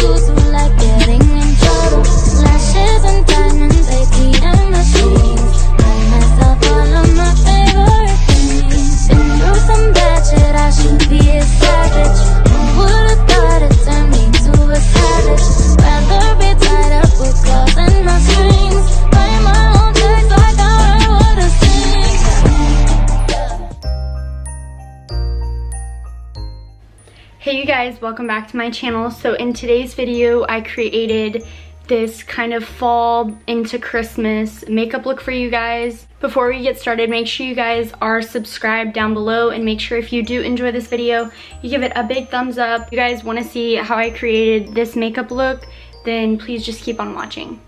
used to like getting in trouble. Lashes and diamonds, ATM machines. Buy myself all of my favorite things. Been through some bad shit, I should be a savage. Who would've thought it turned me to a savage? Rather be tied up with claws and my strings. Write my own checks like I write what I sing. Hey you guys, welcome back to my channel. So in today's video, I created this kind of fall into Christmas makeup look for you guys. Before we get started, make sure you guys are subscribed down below, and make sure if you do enjoy this video, you give it a big thumbs up. If you guys want to see how I created this makeup look, then please just keep on watching.